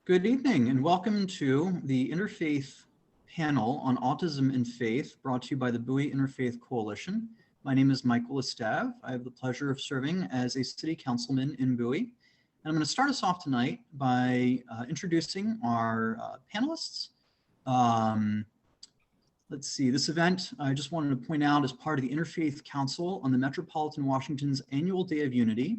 Good evening and welcome to the Interfaith panel on Autism and Faith brought to you by the Bowie Interfaith Coalition. My name is Michael Estav. I have the pleasure of serving as a city councilman in Bowie. And I'm going to start us off tonight by introducing our panelists. Let's see, this event I just wanted to point out is part of the Interfaith Council on the Metropolitan Washington's Annual Day of Unity,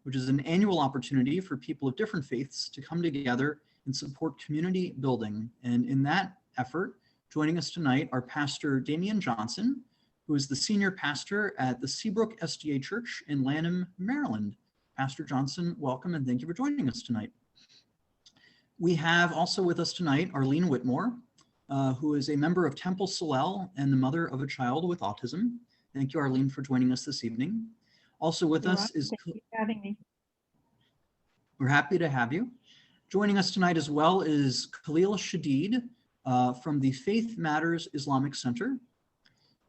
which is an annual opportunity for people of different faiths to come together and support community building. And in that effort, joining us tonight are Pastor Damian Johnson, who is the senior pastor at the Seabrook SDA Church in Lanham, Maryland. Pastor Johnson, welcome and thank you for joining us tonight. We have also with us tonight Arlene Whitmore, who is a member of Temple Solel and the mother of a child with autism. Thank you, Arlene, for joining us this evening. Also with us is... Thank you for having me. We're happy to have you. Joining us tonight as well is Khalil Shadid from the Faith Matters Islamic Center.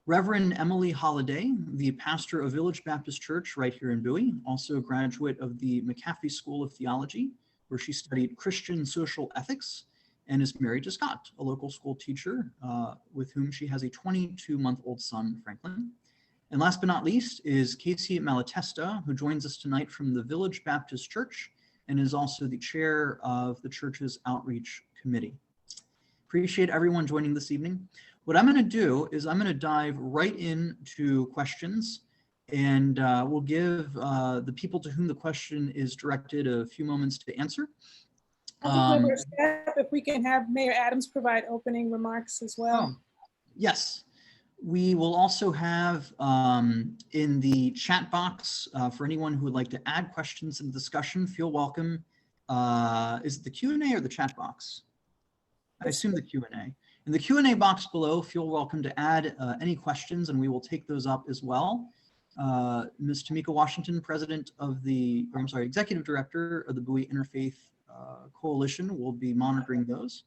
Reverend Emily Holliday, the pastor of Village Baptist Church right here in Bowie, also a graduate of the McAfee School of Theology, where she studied Christian social ethics and is married to Scott, a local school teacher with whom she has a 22-month-old son, Franklin. And last but not least is Casey Malatesta, who joins us tonight from the Village Baptist Church and is also the chair of the church's outreach committee. Appreciate everyone joining this evening. What I'm going to do is I'm going to dive right into questions, and we'll give the people to whom the question is directed a few moments to answer. If we can have Mayor Adams provide opening remarks as well. Yes. We will also have in the chat box for anyone who would like to add questions in the discussion, feel welcome. Is it the Q&A or the chat box? I assume the Q&A. In the Q&A box below, feel welcome to add any questions and we will take those up as well. Ms. Tamika Washington, Executive Director of the Bowie Interfaith Coalition will be monitoring those.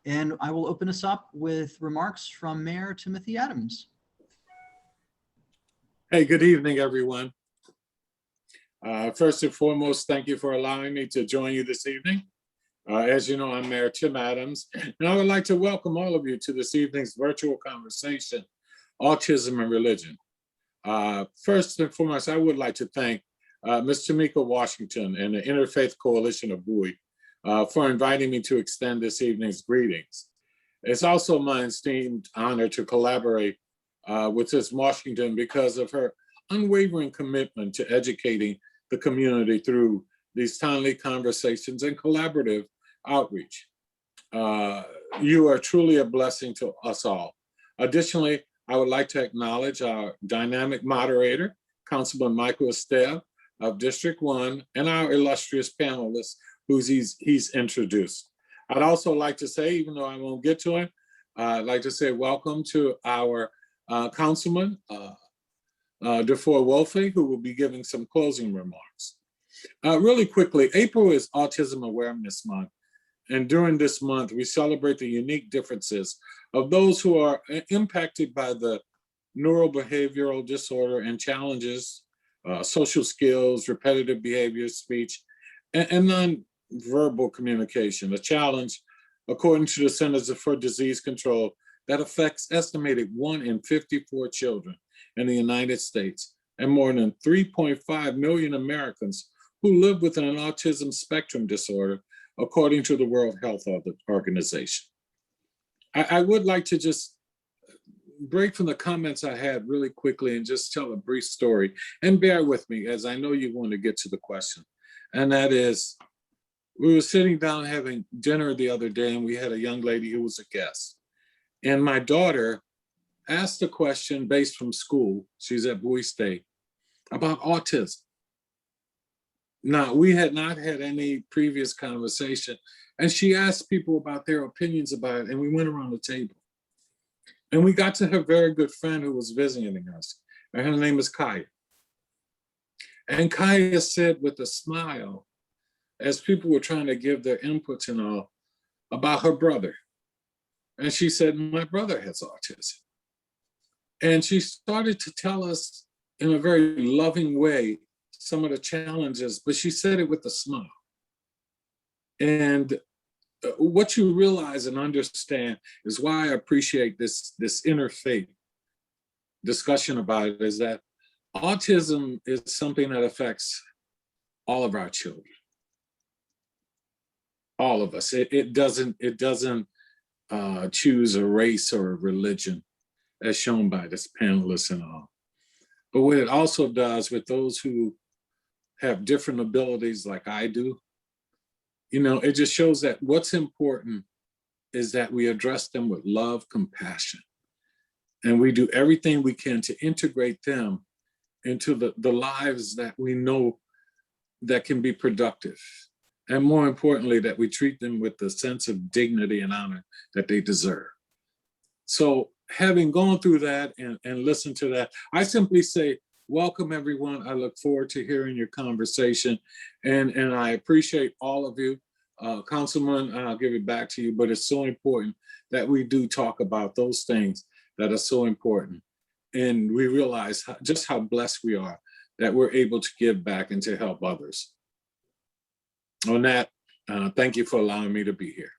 And I will open us up with remarks from Mayor Timothy Adams. Hey, good evening, everyone. First and foremost, thank you for allowing me to join you this evening. As you know, I'm Mayor Tim Adams, and I would like to welcome all of you to this evening's virtual conversation, Autism and Religion. First and foremost, I would like to thank Ms. Tamika Washington and the Interfaith Coalition of Bowie for inviting me to extend this evening's greetings. It's also my esteemed honor to collaborate with Ms. Washington because of her unwavering commitment to educating the community through these timely conversations and collaborative outreach. You are truly a blessing to us all. Additionally, I would like to acknowledge our dynamic moderator, Councilman Michael Estev of District 1, and our illustrious panelists who's he's introduced. I'd also like to say, even though I won't get to him, I'd like to say welcome to our Councilman, DeFore Wolfe, who will be giving some closing remarks. Really quickly, April is Autism Awareness Month. And during this month, we celebrate the unique differences of those who are impacted by the neurobehavioral disorder and challenges, social skills, repetitive behavior, speech, and non-verbal communication, a challenge, according to the Centers for Disease Control, that affects estimated 1 in 54 children in the United States and more than 3.5 million Americans who live with an autism spectrum disorder, according to the World Health Organization. I would like to just break from the comments I had really quickly and just tell a brief story, and bear with me as I know you want to get to the question. And that is, we were sitting down having dinner the other day and we had a young lady who was a guest. And my daughter asked a question based from school, she's at Bowie State, about autism. Now, we had not had any previous conversation, and she asked people about their opinions about it, and we went around the table. And we got to her very good friend who was visiting us, and her name is Kaya. And Kaya said with a smile, as people were trying to give their inputs and all, about her brother. And she said, my brother has autism. And she started to tell us in a very loving way some of the challenges, but she said it with a smile. And what you realize and understand is why I appreciate this interfaith discussion about it, is that autism is something that affects all of our children, all of us. It doesn't choose a race or a religion, as shown by this panelist and all. But what it also does with those who have different abilities like I do, it just shows that what's important is that we address them with love, compassion, and we do everything we can to integrate them into the lives that we know that can be productive. And more importantly, that we treat them with the sense of dignity and honor that they deserve. So having gone through that and listened to that, I simply say, welcome everyone. I look forward to hearing your conversation. And I appreciate all of you. Councilman, I'll give it back to you, but it's so important that we do talk about those things that are so important. And we realize just how blessed we are that we're able to give back and to help others. On that, thank you for allowing me to be here.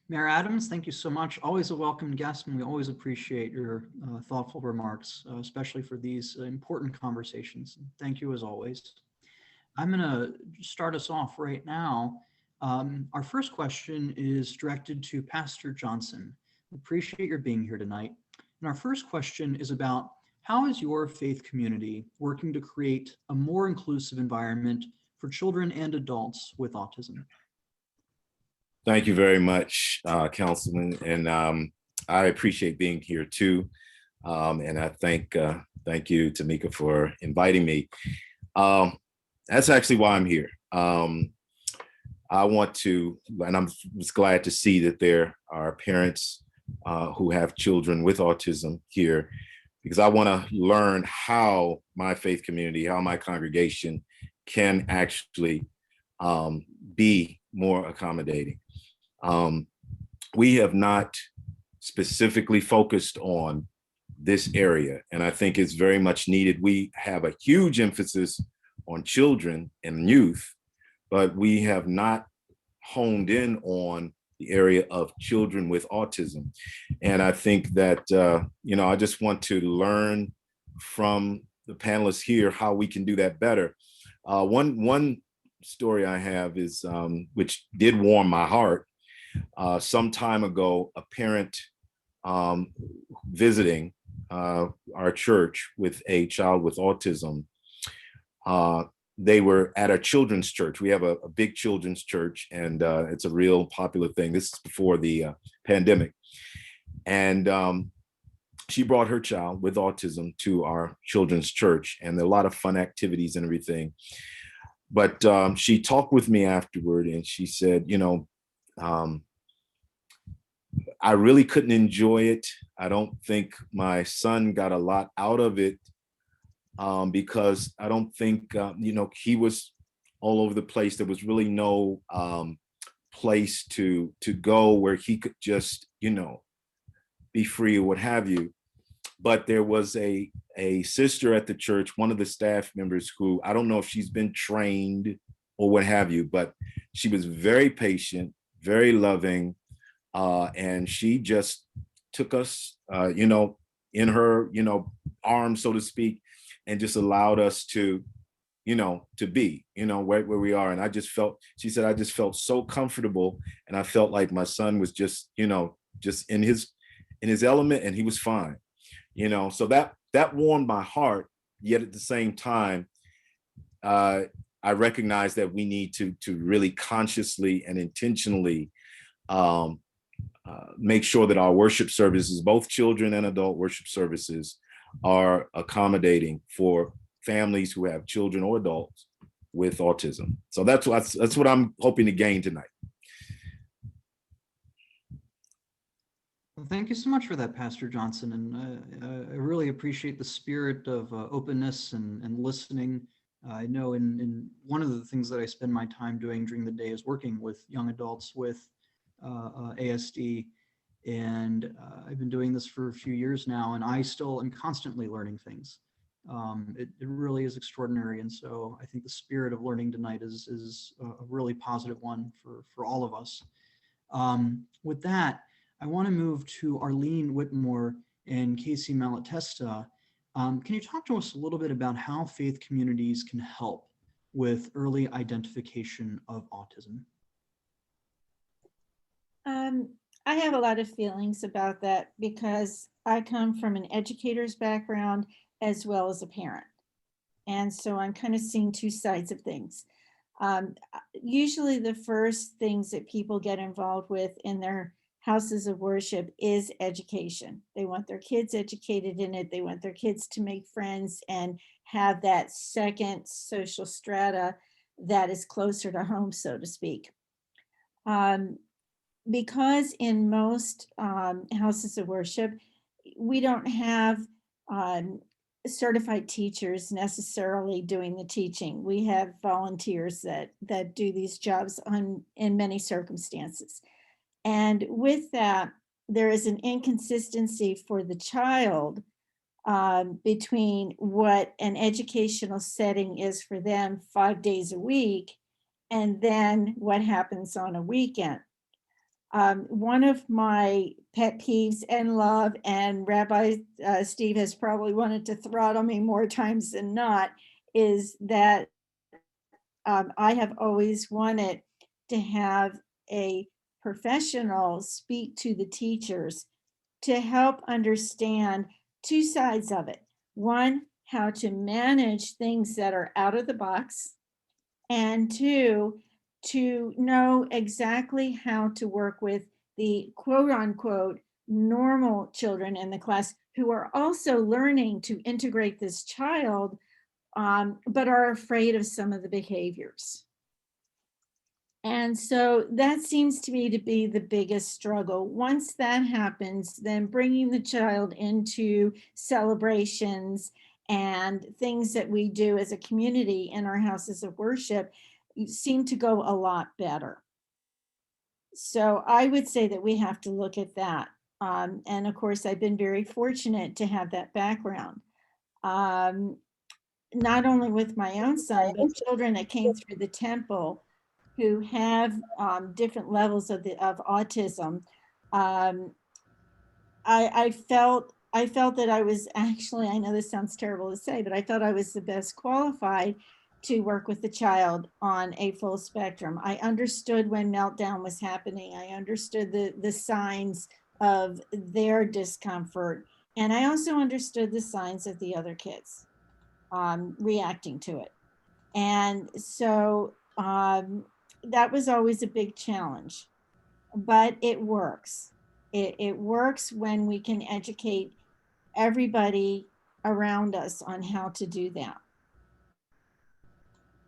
Mayor Adams, thank you so much. Always a welcome guest, and we always appreciate your thoughtful remarks, especially for these important conversations. Thank you as always. I'm going to start us off right now. Our first question is directed to Pastor Johnson. Appreciate your being here tonight. And our first question is about how is your faith community working to create a more inclusive environment for children and adults with autism? Thank you very much, Councilman, and I appreciate being here too. And I thank you, Tamika, for inviting me. That's actually why I'm here. I want to, and I'm just glad to see that there are parents who have children with autism here, because I want to learn how my faith community, how my congregation can actually be more accommodating. We have not specifically focused on this area, and I think it's very much needed. We have a huge emphasis on children and youth, but we have not honed in on the area of children with autism. And I think that, I just want to learn from the panelists here how we can do that better. One story I have is, which did warm my heart. Some time ago, a parent visiting our church with a child with autism, they were at a children's church. We have a big children's church, and it's a real popular thing. This is before the pandemic. And she brought her child with autism to our children's church, and there are a lot of fun activities and everything. But she talked with me afterward, and she said, I really couldn't enjoy it. I don't think my son got a lot out of it, because I don't think, he was all over the place. There was really no place to go where he could just, be free or what have you. But there was a sister at the church, one of the staff members, who, I don't know if she's been trained or what have you, but she was very patient, very loving. And she just took us, in her, arms, so to speak, and just allowed us to, to be, where we are. And she said, I just felt so comfortable, and I felt like my son was just, just in his element, and he was fine, so that warmed my heart. Yet at the same time, I recognize that we need to really consciously and intentionally make sure that our worship services, both children and adult worship services, are accommodating for families who have children or adults with autism. So that's what I'm hoping to gain tonight. Well, thank you so much for that, Pastor Johnson. And I really appreciate the spirit of openness and listening. I know in one of the things that I spend my time doing during the day is working with young adults with ASD. And I've been doing this for a few years now, and I still am constantly learning things. It really is extraordinary. And so I think the spirit of learning tonight is a really positive one for all of us. With that, I want to move to Arlene Whitmore and Casey Malatesta. Can you talk to us a little bit about how faith communities can help with early identification of autism? I have a lot of feelings about that because I come from an educator's background as well as a parent. And so I'm kind of seeing two sides of things. Usually the first things that people get involved with in their houses of worship is education. They want their kids educated in it. They want their kids to make friends and have that second social strata that is closer to home, so to speak. Because in most houses of worship, we don't have certified teachers necessarily doing the teaching. We have volunteers that do these jobs in many circumstances. And with that, there is an inconsistency for the child between what an educational setting is for them 5 days a week and then what happens on a weekend. One of my pet peeves and love, and Rabbi Steve has probably wanted to throttle me more times than not, is that I have always wanted to have a professional speak to the teachers to help understand two sides of it. One, how to manage things that are out of the box, and two, to know exactly how to work with the quote unquote normal children in the class who are also learning to integrate this child, but are afraid of some of the behaviors. And so that seems to me to be the biggest struggle. Once that happens, then bringing the child into celebrations and things that we do as a community in our houses of worship seem to go a lot better. So I would say that we have to look at that. And of course, I've been very fortunate to have that background. Not only with my own son, but children that came through the temple who have different levels of autism. I felt that I was actually, I know this sounds terrible to say, but I felt I was the best qualified to work with the child on a full spectrum. I understood when meltdown was happening. I understood the signs of their discomfort. And I also understood the signs of the other kids reacting to it. And so that was always a big challenge, but it works. It works when we can educate everybody around us on how to do that.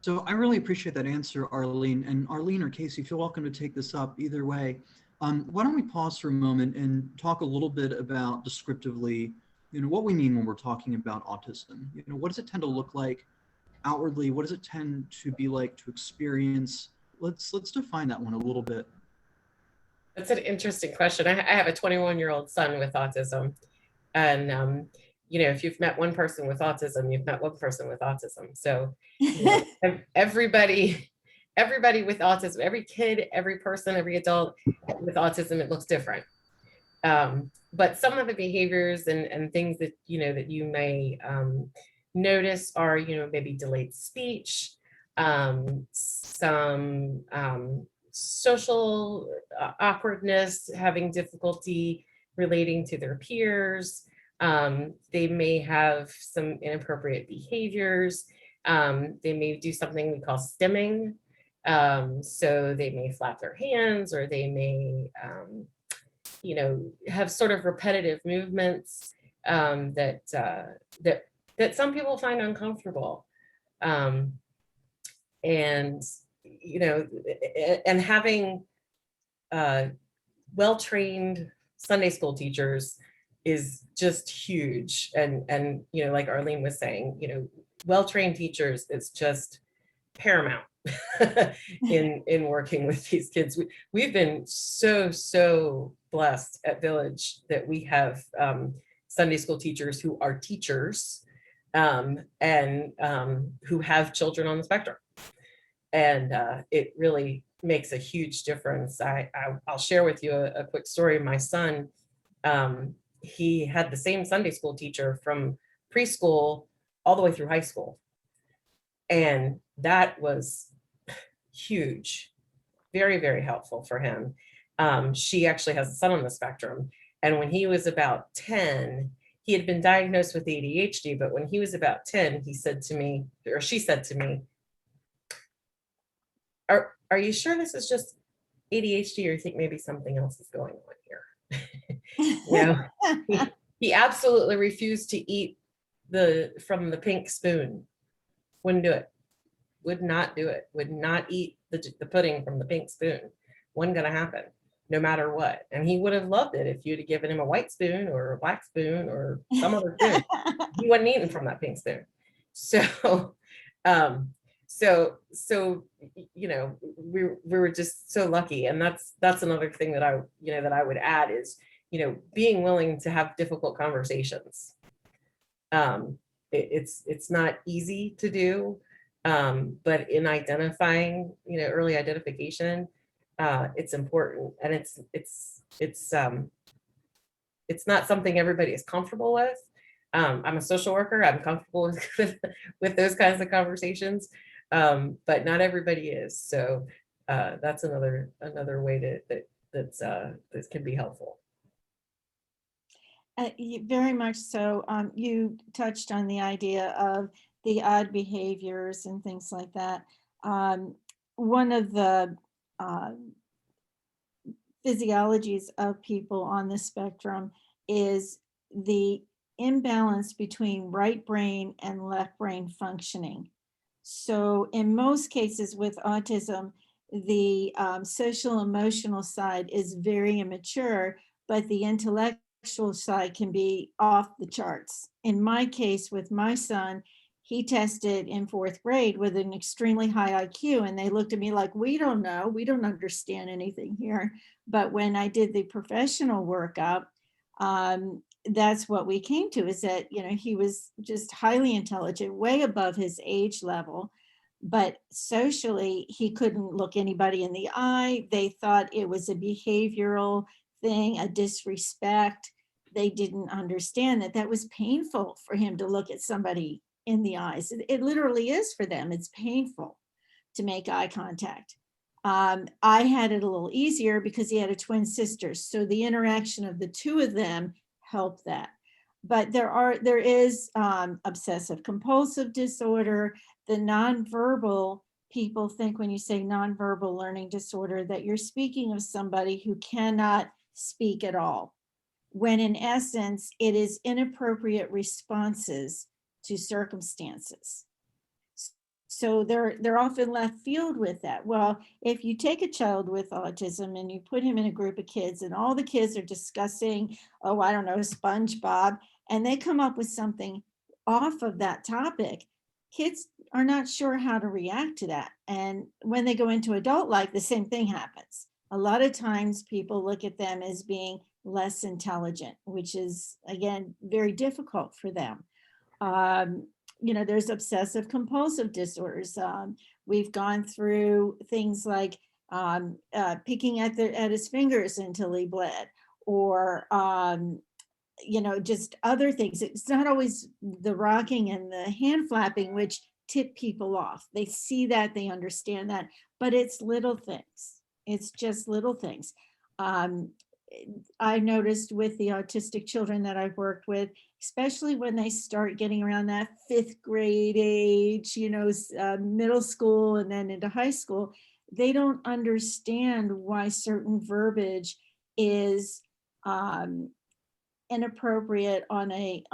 So I really appreciate that answer, Arlene. And Arlene or Casey, feel welcome to take this up either way. Why don't we pause for a moment and talk a little bit about descriptively, what we mean when we're talking about autism. What does it tend to look like outwardly? What does it tend to be like to experience? Let's define that one a little bit. That's an interesting question. I have a 21-year-old son with autism. And, if you've met one person with autism, you've met one person with autism. So everybody with autism, every kid, every person, every adult with autism, it looks different. But some of the behaviors and things that, that you may notice are, maybe delayed speech, some social awkwardness, having difficulty relating to their peers. They may have some inappropriate behaviors. They may do something we call stimming. So they may flap their hands, or they may, have sort of repetitive movements that some people find uncomfortable. And having well-trained Sunday school teachers is just huge. And like Arlene was saying, well-trained teachers is just paramount in working with these kids. We've been so blessed at Village that we have Sunday school teachers who are teachers who have children on the spectrum. And it really makes a huge difference. I'll share with you a quick story. My son, he had the same Sunday school teacher from preschool all the way through high school. And that was huge, very, very helpful for him. She actually has a son on the spectrum. And when he was about 10, he had been diagnosed with ADHD, but when he was about 10, he said to me, or she said to me, are you sure this is just ADHD, or you think maybe something else is going on here? He absolutely refused to eat from the pink spoon. Wouldn't do it. Would not do it. Would not eat the pudding from the pink spoon. Wasn't gonna happen, no matter what. And he would have loved it if you'd have given him a white spoon or a black spoon or some other spoon. He wasn't eating from that pink spoon. So, we were just so lucky. And that's another thing that I would add is, being willing to have difficult conversations. It's not easy to do, but in identifying, early identification, it's important, and it's not something everybody is comfortable with. I'm a social worker. I'm comfortable with those kinds of conversations, but not everybody is. So that's another way that can be helpful. Very much so. You touched on the idea of the odd behaviors and things like that. One of the physiologies of people on the spectrum is the imbalance between right brain and left brain functioning. So in most cases with autism, the social emotional side is very immature, but the intellectual side can be off the charts. In my case with my son, he tested in 4th grade with an extremely high IQ, and they looked at me like, we don't know, we don't understand anything here. But when I did the professional workup, that's what we came to, is that, he was just highly intelligent, way above his age level, but socially he couldn't look anybody in the eye. They thought it was a behavioral thing, a disrespect. They didn't understand that was painful for him to look at somebody in the eyes. It literally is for them. It's painful to make eye contact. I had it a little easier because he had a twin sister. So the interaction of the two of them helped that. But there is obsessive-compulsive disorder. The nonverbal, people think when you say nonverbal learning disorder that you're speaking of somebody who cannot speak at all, when in essence it is inappropriate responses to circumstances. So they're often left field with that. Well, if you take a child with autism and you put him in a group of kids and all the kids are discussing, oh, I don't know, SpongeBob, and they come up with something off of that topic, kids are not sure how to react to that. And when they go into adult life, the same thing happens. A lot of times people look at them as being less intelligent, which is, again, very difficult for them. There's obsessive-compulsive disorders. We've gone through things like picking at his fingers until he bled, or just other things. It's not always the rocking and the hand flapping which tip people off. They see that, they understand that, but it's little things. It's just little things. I noticed with the autistic children that I've worked with, especially when they start getting around that 5th grade age, middle school and then into high school, they don't understand why certain verbiage is inappropriate on a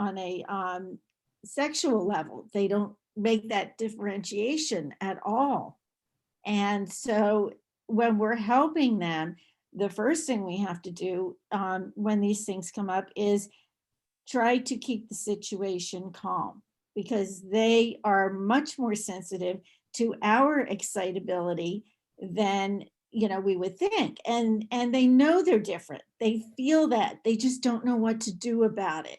sexual level. They don't make that differentiation at all. And so when we're helping them, the first thing we have to do when these things come up is try to keep the situation calm, because they are much more sensitive to our excitability than we would think. And they know they're different. They feel that. They just don't know what to do about it.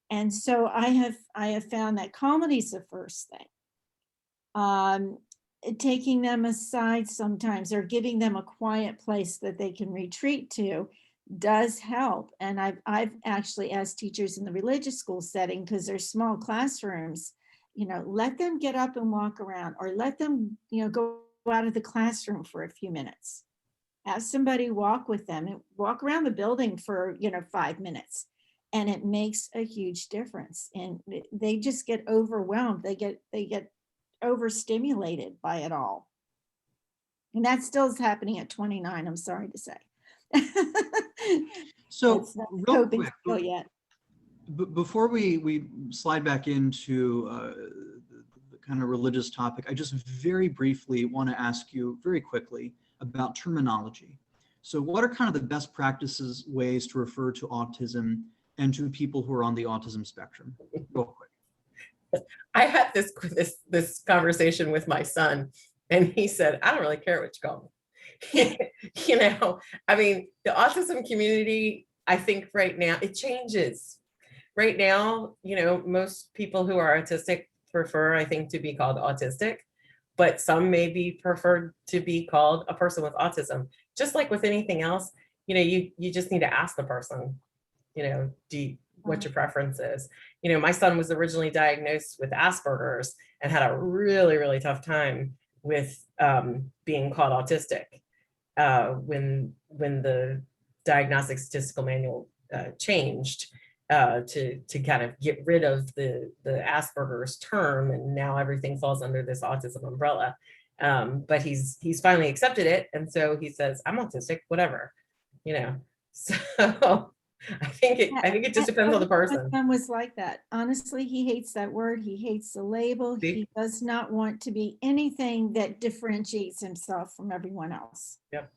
And so I have found that comedy is the first thing. Taking them aside sometimes or giving them a quiet place that they can retreat to does help. And I've actually, as teachers in the religious school setting, because they're small classrooms, let them get up and walk around, or let them, go out of the classroom for a few minutes. Have somebody walk with them and walk around the building for, 5 minutes. And it makes a huge difference. And they just get overwhelmed. They get overstimulated by it all. And that still is happening at 29, I'm sorry to say. So It's not real coping quick, skill yet. before we slide back into the kind of religious topic, I just very briefly want to ask you very quickly about terminology. So what are kind of the best practices, ways to refer to autism and to people who are on the autism spectrum? Real quick. I had this conversation with my son, and he said, I don't really care what you call me. I mean, the autism community, I think right now, it changes. Right now, most people who are autistic prefer, I think, to be called autistic, but some may be preferred to be called a person with autism. Just like with anything else, you just need to ask the person, what your preference is. My son was originally diagnosed with Asperger's and had a really, really tough time with being called autistic when the Diagnostic Statistical Manual changed to kind of get rid of the Asperger's term, and now everything falls under this autism umbrella. But he's finally accepted it, and so he says, I'm autistic, whatever, So I think it just depends on the person. My son was like that. Honestly, he hates that word. He hates the label. See? He does not want to be anything that differentiates himself from everyone else. Yep.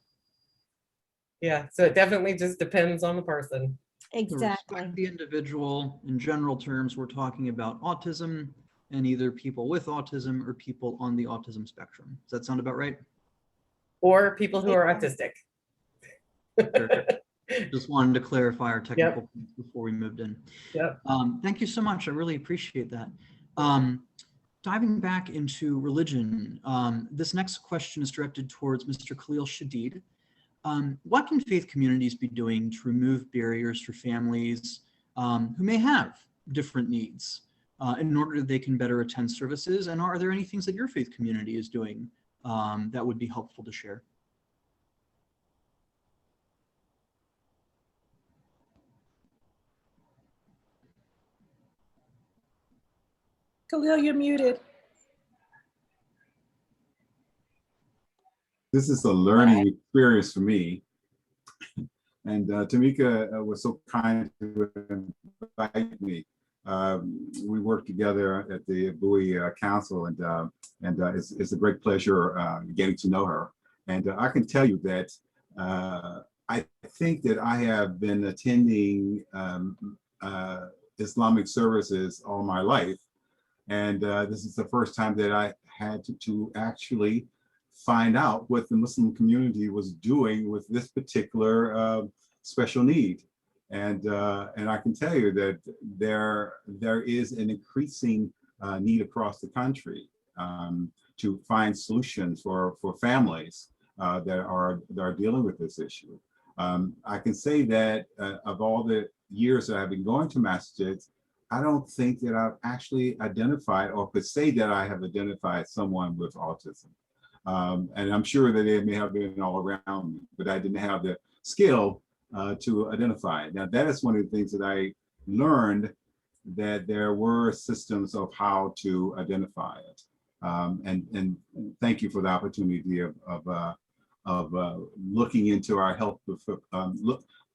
Yeah, so it definitely just depends on the person. To Exactly. respect the individual, in general terms, we're talking about autism and either people with autism or people on the autism spectrum. Does that sound about right? Or people who are autistic. Just wanted to clarify our technical points before we moved in. Yep. Thank you so much. I really appreciate that. Diving back into religion, this next question is directed towards Mr. Khalil Shadid. What can faith communities be doing to remove barriers for families who may have different needs in order that they can better attend services? And are there any things that your faith community is doing that would be helpful to share? Khalil, you're muted. This is a learning experience for me. And Tamika was so kind to invite me. We worked together at the Bowie Council, and it's a great pleasure getting to know her. And I can tell you that I think that I have been attending Islamic services all my life. And this is the first time that I had to actually find out what the Muslim community was doing with this particular special need. And I can tell you that there is an increasing need across the country to find solutions for families that are dealing with this issue. I can say that of all the years that I've been going to masjids, I don't think that I've actually identified or could say that I have identified someone with autism. And I'm sure that they may have been all around me, but I didn't have the skill to identify it. Now, that is one of the things that I learned, that there were systems of how to identify it. And thank you for the opportunity of looking into our health,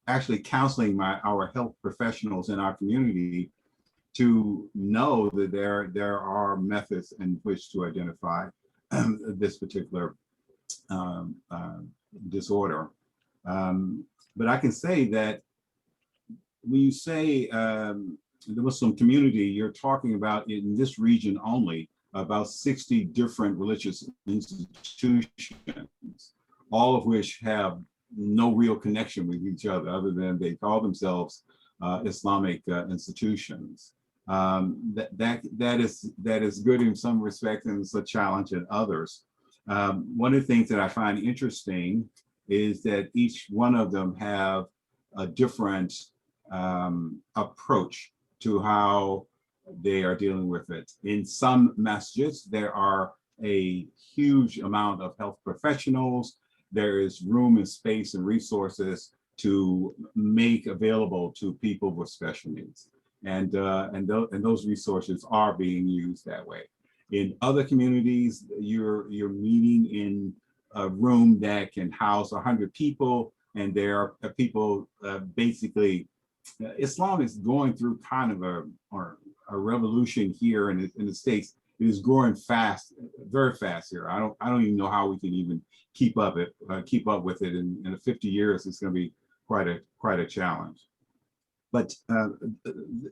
actually counseling our health professionals in our community to know that there are methods in which to identify this particular disorder. But I can say that when you say the Muslim community, you're talking about, in this region only, about 60 different religious institutions, all of which have no real connection with each other than they call themselves Islamic institutions. That is good in some respects, and it's a challenge in others. One of the things that I find interesting is that each one of them have a different approach to how they are dealing with it. In some masjids, there are a huge amount of health professionals. There is room and space and resources to make available to people with special needs. And those resources are being used that way. In other communities, you're meeting in a room that can house 100 people, and there are people basically, Islam is going through kind of a revolution here in the States. It is growing fast, very fast here. I don't even know how we can even keep up with it. In 50 years, it's going to be quite a challenge. But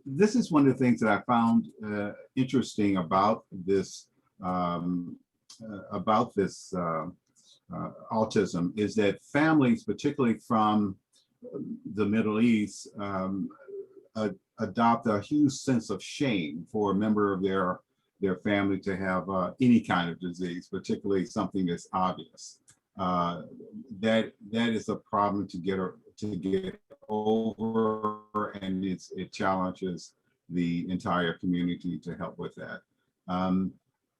this is one of the things that I found interesting about this autism, is that families, particularly from the Middle East, adopt a huge sense of shame for a member of their family to have any kind of disease, particularly something that's obvious. That is a problem to get over, and it challenges the entire community to help with that.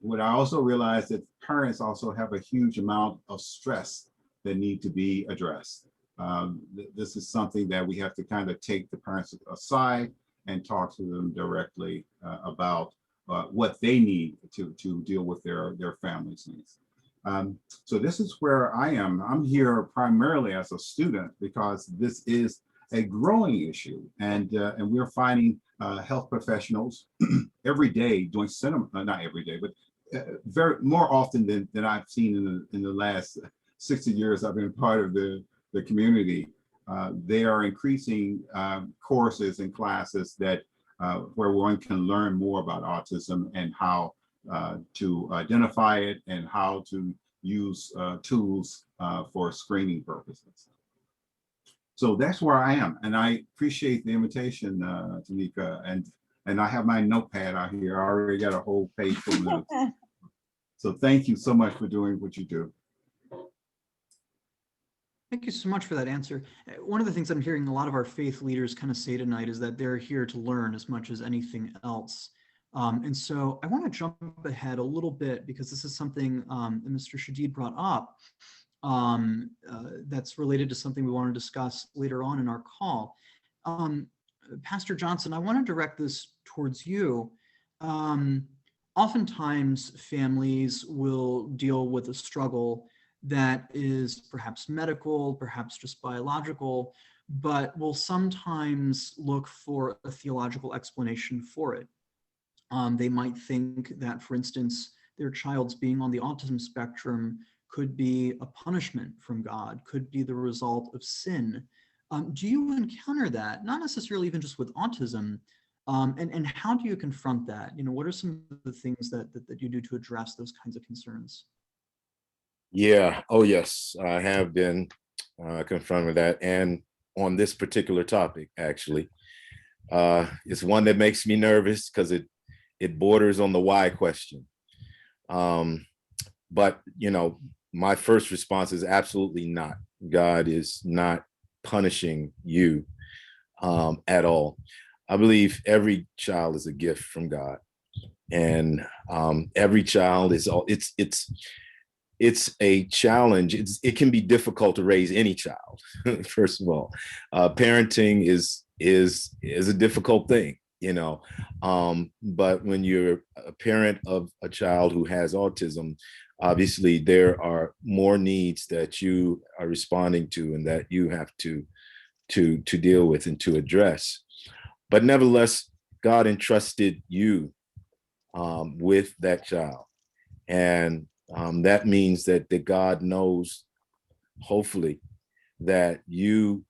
What I also realized that parents also have a huge amount of stress that need to be addressed. This is something that we have to kind of take the parents aside and talk to them directly about what they need to deal with their family's needs. So this is where I am. I'm here primarily as a student because this is a growing issue, and we're finding health professionals every day doing cinema, not every day, but very more often than I've seen in the last 60 years I've been part of the community. They are increasing courses and classes that where one can learn more about autism and how to identify it and how to use tools for screening purposes. So that's where I am, and I appreciate the invitation, Tamika, and I have my notepad out here. I already got a whole page full of notes. So thank you so much for doing what you do. Thank you so much for that answer. One of the things I'm hearing a lot of our faith leaders kind of say tonight is that they're here to learn as much as anything else. And so I want to jump ahead a little bit because this is something that Mr. Shadid brought up that's related to something we want to discuss later on in our call. Pastor Johnson, I want to direct this towards you. Oftentimes families will deal with a struggle that is perhaps medical, perhaps just biological, but will sometimes look for a theological explanation for it. They might think that, for instance, their child's being on the autism spectrum could be a punishment from God, could be the result of sin. Do you encounter that? Not necessarily even just with autism, and how do you confront that? You know, what are some of the things that you do to address those kinds of concerns? Yeah. Oh, yes. I have been confronted with that, and on this particular topic, actually, it's one that makes me nervous because it borders on the why question. But you know, my first response is absolutely not. God is not punishing you at all. I believe every child is a gift from God, and every child is all. It's a challenge. It can be difficult to raise any child. First of all, parenting is a difficult thing, you know. But when you're a parent of a child who has autism, obviously there are more needs that you are responding to and that you have to deal with and to address. But nevertheless, God entrusted you with that child, and that means that God knows, hopefully, that you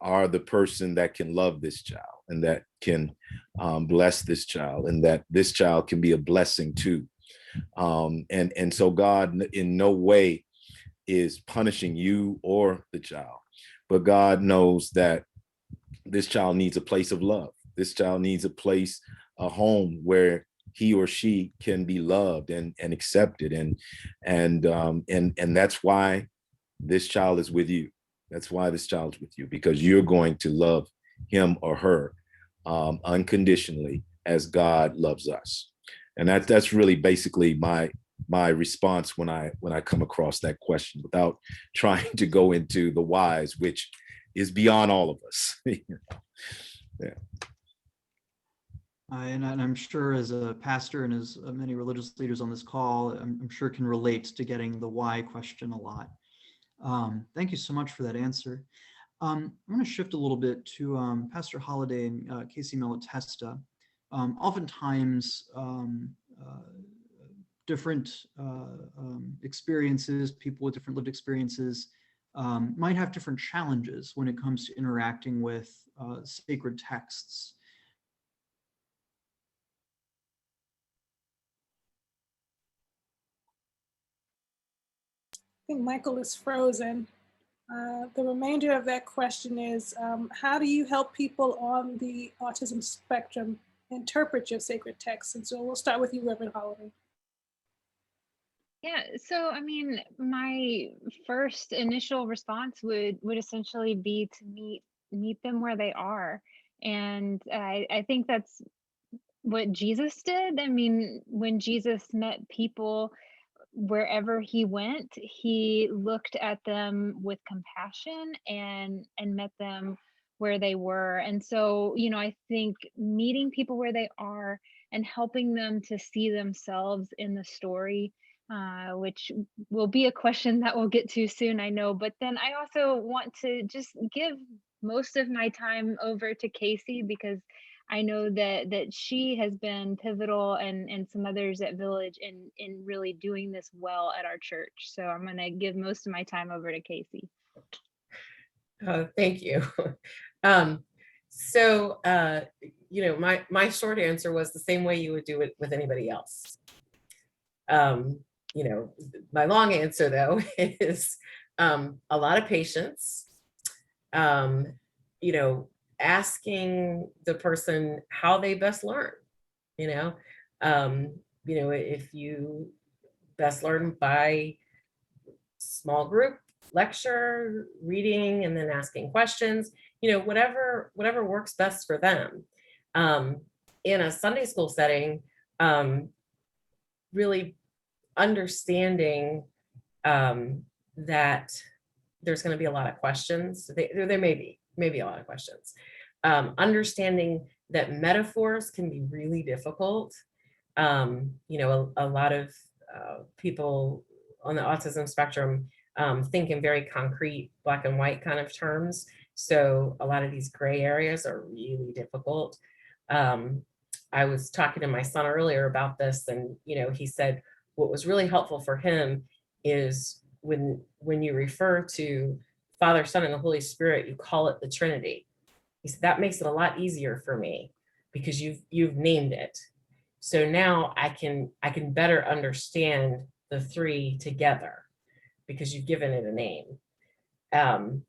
are the person that can love this child and that can bless this child, and that this child can be a blessing too. And so God in no way is punishing you or the child, but God knows that this child needs a place of love. This child needs a place, a home where he or she can be loved and accepted. And that's why this child is with you. That's why this child's with you, because you're going to love him or her unconditionally as God loves us. And that's really basically my response when I come across that question, without trying to go into the whys, which is beyond all of us. Yeah. And I'm sure as a pastor and as many religious leaders on this call, I'm sure can relate to getting the why question a lot. Thank you so much for that answer. I'm going to shift a little bit to Pastor Holliday and Casey Malatesta. Oftentimes, different experiences, people with different lived experiences might have different challenges when it comes to interacting with sacred texts. I think Michael is frozen. The remainder of that question is, how do you help people on the autism spectrum interpret your sacred texts? And so we'll start with you, Reverend Holiday. Yeah, so I mean, my first initial response would essentially be to meet them where they are. And I think that's what Jesus did. I mean, when Jesus met people wherever he went, he looked at them with compassion and met them where they were. And so, you know, I think meeting people where they are and helping them to see themselves in the story, which will be a question that we'll get to soon, I know. But then I also want to just give most of my time over to Casey, because I know that she has been pivotal, and some others at Village in really doing this well at our church. So I'm going to give most of my time over to Casey. Thank you. You know, my short answer was the same way you would do it with anybody else. You know, my long answer though is a lot of patience. You know, asking the person how they best learn. You know, if you best learn by small group, lecture, reading, and then asking questions, you know, whatever works best for them. In a Sunday school setting, really understanding that there's going to be a lot of questions. There may be a lot of questions. Understanding that metaphors can be really difficult. You know, a lot of people on the autism spectrum think in very concrete black and white kind of terms. So a lot of these gray areas are really difficult. I was talking to my son earlier about this, and you know, he said what was really helpful for him is when you refer to Father, Son, and the Holy Spirit, you call it the Trinity. He said that makes it a lot easier for me because you've named it. So now I can better understand the three together because you've given it a name.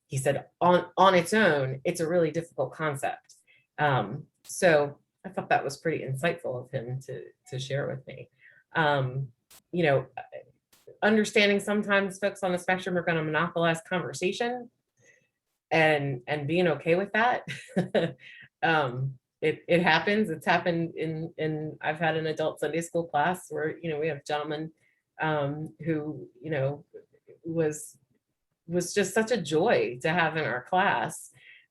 He said on its own, it's a really difficult concept. So I thought that was pretty insightful of him to share with me. You know, understanding sometimes folks on the spectrum are going to monopolize conversation and being okay with that. It happens. It's happened in I've had an adult Sunday school class where, you know, we have a gentleman who, you know, was just such a joy to have in our class.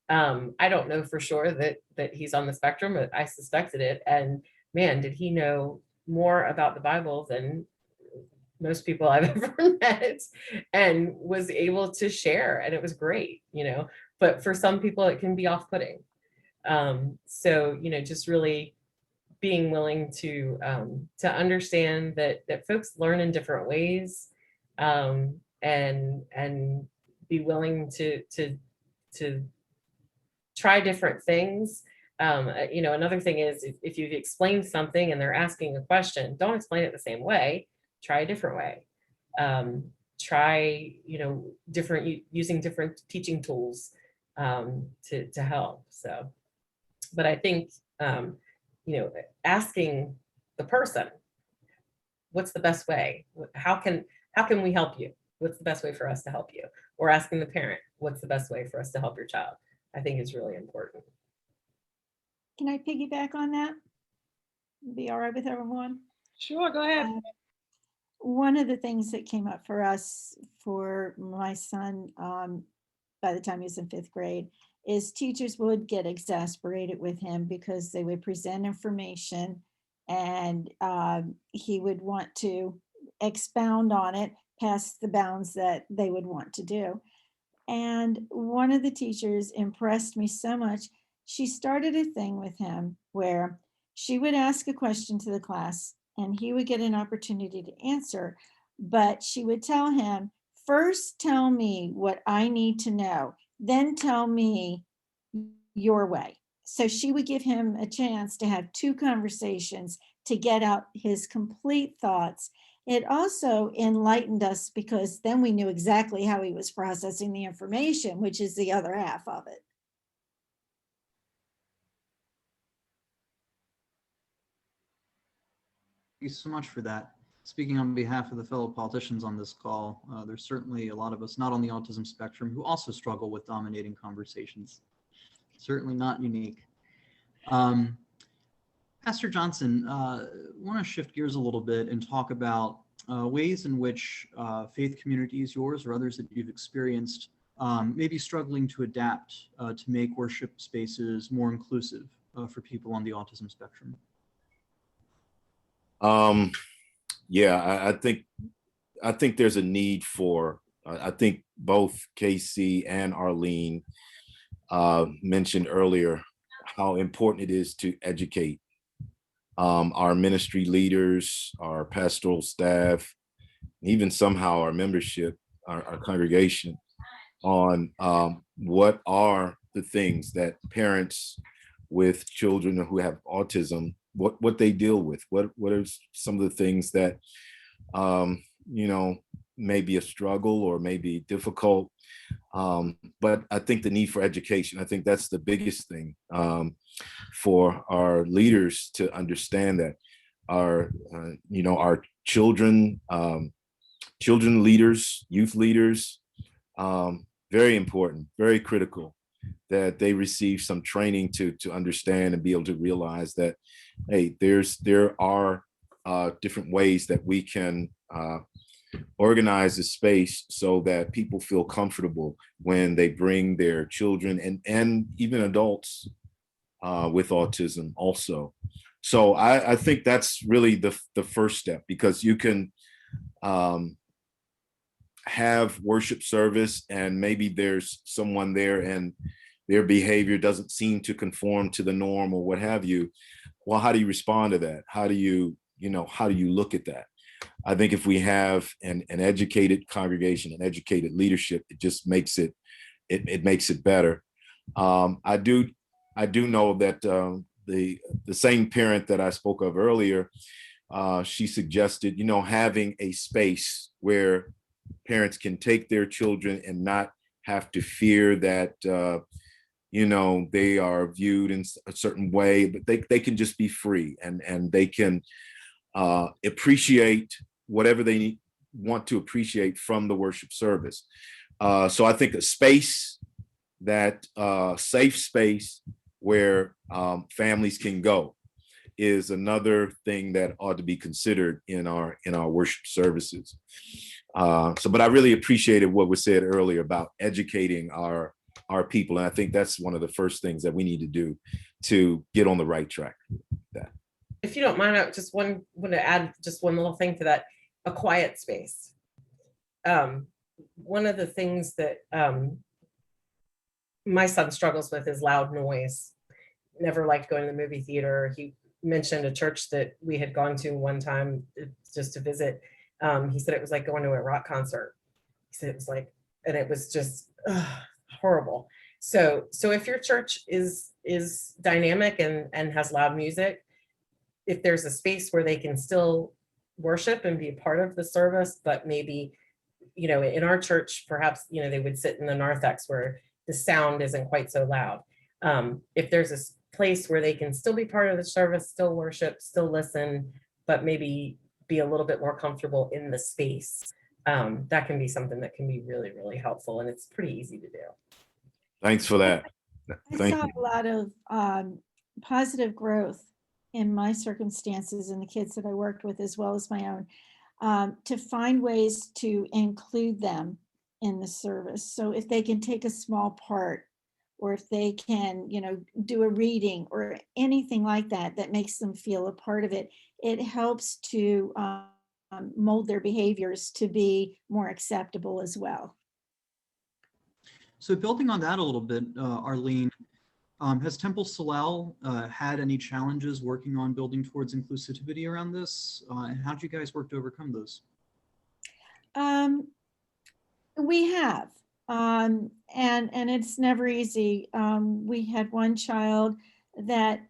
I don't know for sure that he's on the spectrum, but I suspected it. And man, did he know more about the Bible than most people I've ever met, and was able to share. And it was great, you know, but for some people it can be off-putting. So, you know, just really being willing to understand that folks learn in different ways, and be willing to try different things. You know, another thing is if you've explained something and they're asking a question, don't explain it the same way, try a different way. Try, you know, using different teaching tools to help. So, but I think, asking the person, what's the best way? How can we help you? What's the best way for us to help you? Or asking the parent, what's the best way for us to help your child? I think is really important. Can I piggyback on that? Be all right with everyone? Sure, go ahead. One of the things that came up for us, for my son, by the time he was in 5th grade, is teachers would get exasperated with him because they would present information and he would want to expound on it past the bounds that they would want to do. And one of the teachers impressed me so much. She started a thing with him where she would ask a question to the class and he would get an opportunity to answer, but she would tell him, first tell me what I need to know, then tell me your way. So she would give him a chance to have 2 conversations to get out his complete thoughts. It also enlightened us because then we knew exactly how he was processing the information, which is the other half of it. Thank you so much for that. Speaking on behalf of the fellow politicians on this call, there's certainly a lot of us not on the autism spectrum who also struggle with dominating conversations. Certainly not unique. Pastor Johnson, want to shift gears a little bit and talk about ways in which faith communities, yours or others that you've experienced, may be struggling to adapt to make worship spaces more inclusive for people on the autism spectrum. Yeah, I think there's a need for, I think both Casey and Arlene mentioned earlier how important it is to educate our ministry leaders, our pastoral staff, even somehow our membership, our congregation, on what are the things that parents with children who have autism, what they deal with, what are some of the things that may be a struggle or may be difficult. But I think the need for education, I think that's the biggest thing for our leaders to understand, that our children leaders, youth leaders, very important, very critical that they receive some training to understand and be able to realize that, hey, there are different ways that we can organize the space so that people feel comfortable when they bring their children and even adults with autism also. So I think that's really the first step, because you can have worship service and maybe there's someone there and their behavior doesn't seem to conform to the norm or what have you. Well, how do you respond to that? How do you look at that? I think if we have an educated congregation, an educated leadership, it just makes it makes it better. I do know that the same parent that I spoke of earlier, she suggested, having a space where parents can take their children and not have to fear that they are viewed in a certain way, but they can just be free and they can appreciate whatever they want to appreciate from the worship service. So I think a space, that safe space where families can go, is another thing that ought to be considered in our worship services. But I really appreciated what was said earlier about educating our people, and I think that's one of the first things that we need to do to get on the right track with that. If you don't mind, I just want to add just one little thing to that: a quiet space. One of the things that my son struggles with is loud noise. Never liked going to the movie theater. He mentioned a church that we had gone to one time just to visit. He said it was like going to a rock concert. He said it was like, and it was just horrible. So if your church is dynamic and has loud music, if there's a space where they can still worship and be a part of the service, but maybe, in our church, perhaps, they would sit in the narthex where the sound isn't quite so loud. If there's a place where they can still be part of the service, still worship, still listen, but maybe be a little bit more comfortable in the space, that can be something that can be really, really helpful. And it's pretty easy to do. Thanks for that. I Thank saw you. a lot of positive growth in my circumstances and the kids that I worked with, as well as my own, to find ways to include them in the service. So if they can take a small part, or if they can, do a reading or anything like that, that makes them feel a part of it, it helps to mold their behaviors to be more acceptable as well. So building on that a little bit, Arlene, has Temple Solel had any challenges working on building towards inclusivity around this? And how did you guys work to overcome those? We have, and it's never easy. We had one child that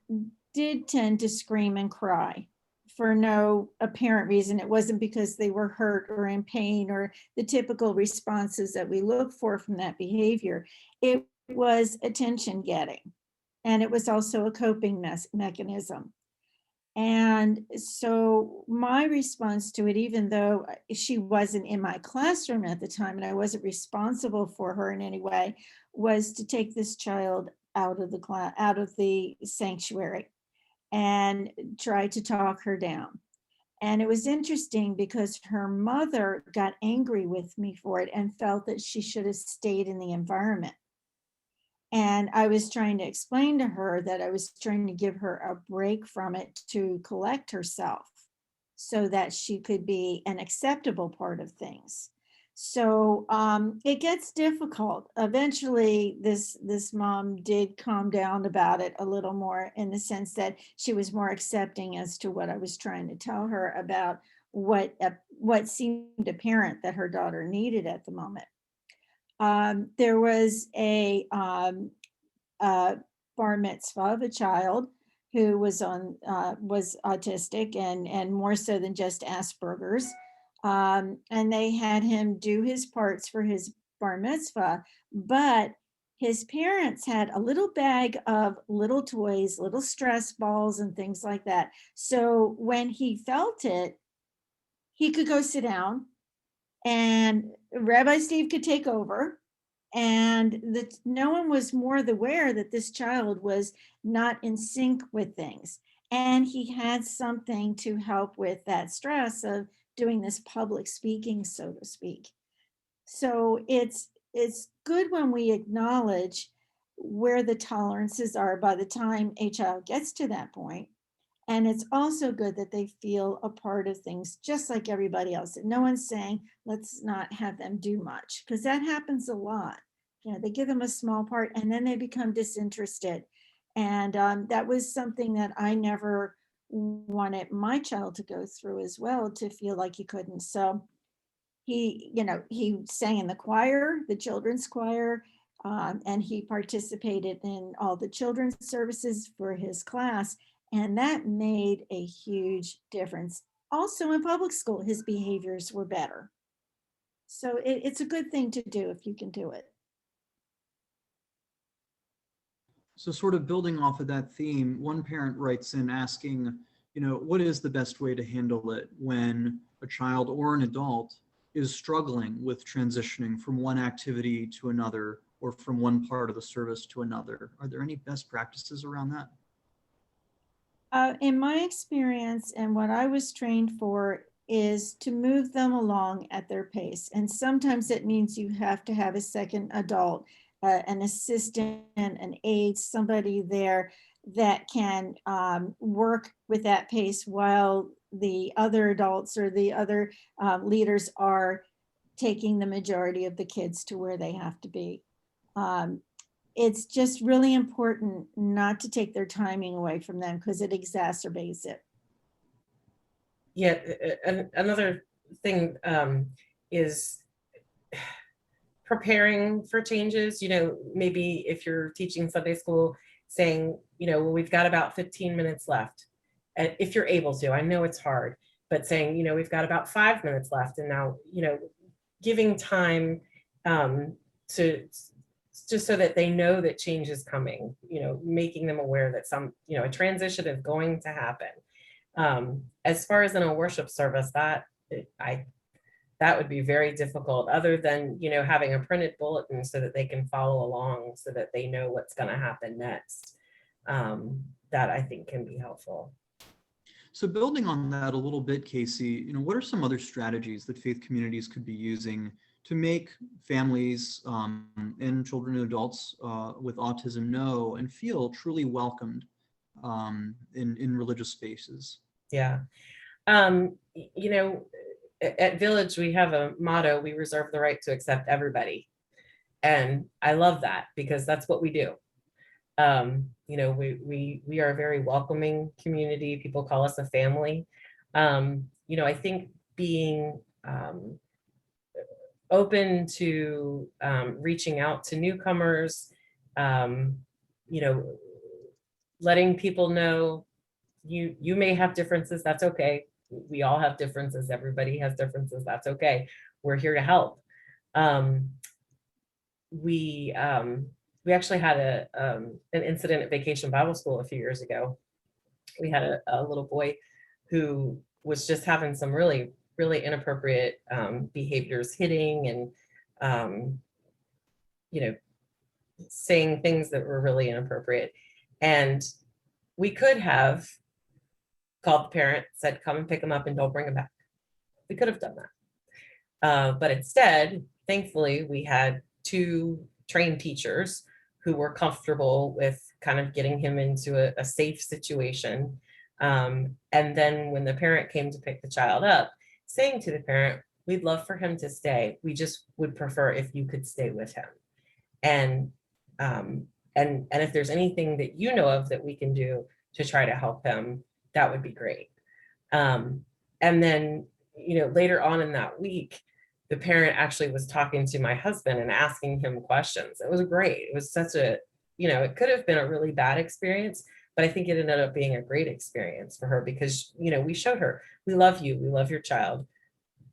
did tend to scream and cry for no apparent reason. It wasn't because they were hurt or in pain or the typical responses that we look for from that behavior. It was attention getting, and it was also a coping mechanism. And so my response to it, even though she wasn't in my classroom at the time and I wasn't responsible for her in any way, was to take this child out of the class, out of the sanctuary, and try to talk her down. And it was interesting because her mother got angry with me for it and felt that she should have stayed in the environment. And I was trying to explain to her that I was trying to give her a break from it to collect herself so that she could be an acceptable part of things. So it gets difficult. Eventually, this mom did calm down about it a little more, in the sense that she was more accepting as to what I was trying to tell her about what seemed apparent that her daughter needed at the moment. There was a bar mitzvah of a child who was autistic and more so than just Asperger's. And they had him do his parts for his bar mitzvah, but his parents had a little bag of little toys, little stress balls and things like that. So when he felt it, he could go sit down and Rabbi Steve could take over. And that no one was more aware that this child was not in sync with things. And he had something to help with that stress of doing this public speaking, so to speak. So it's good when we acknowledge where the tolerances are by the time a child gets to that point. And it's also good that they feel a part of things just like everybody else. That no one's saying, let's not have them do much, because that happens a lot. They give them a small part and then they become disinterested. And that was something that I never wanted my child to go through as well, to feel like he couldn't. So he sang in the choir, the children's choir, and he participated in all the children's services for his class. And that made a huge difference. Also in public school, his behaviors were better. So it's a good thing to do if you can do it. So sort of building off of that theme, one parent writes in asking, what is the best way to handle it when a child or an adult is struggling with transitioning from one activity to another or from one part of the service to another? Are there any best practices around that? In my experience and what I was trained for is to move them along at their pace. And sometimes it means you have to have a second adult, an assistant, an aide, somebody there that can work with that pace while the other adults or the other leaders are taking the majority of the kids to where they have to be. It's just really important not to take their timing away from them, because it exacerbates it. Yeah, another thing is preparing for changes. Maybe if you're teaching Sunday school, saying, well, we've got about 15 minutes left. And if you're able to, I know it's hard, but saying, we've got about 5 minutes left. And now, giving time to just so that they know that change is coming, making them aware that a transition is going to happen. As far as in a worship service, that would be very difficult, other than, having a printed bulletin so that they can follow along, so that they know what's going to happen next. That I think can be helpful. So building on that a little bit, Casey, what are some other strategies that faith communities could be using to make families and children and adults with autism know and feel truly welcomed in religious spaces? Yeah. At Village, we have a motto: we reserve the right to accept everybody. And I love that, because that's what we do. We are a very welcoming community. People call us a family. I think being open to reaching out to newcomers, letting people know you may have differences, that's okay. We all have differences. Everybody has differences. That's okay. We're here to help. We actually had an incident at Vacation Bible School a few years ago. We had a little boy who was just having some really, really inappropriate behaviors, hitting and, saying things that were really inappropriate. And we could have called the parent, said, come and pick him up and don't bring him back. We could have done that. But instead, thankfully, we had 2 trained teachers who were comfortable with kind of getting him into a safe situation. And then when the parent came to pick the child up, saying to the parent, we'd love for him to stay. We just would prefer if you could stay with him. And if there's anything that you know of that we can do to try to help him, that would be great. And then, later on in that week, the parent actually was talking to my husband and asking him questions. It was great. It was such a, it could have been a really bad experience, but I think it ended up being a great experience for her, because, we showed her, we love you. We love your child.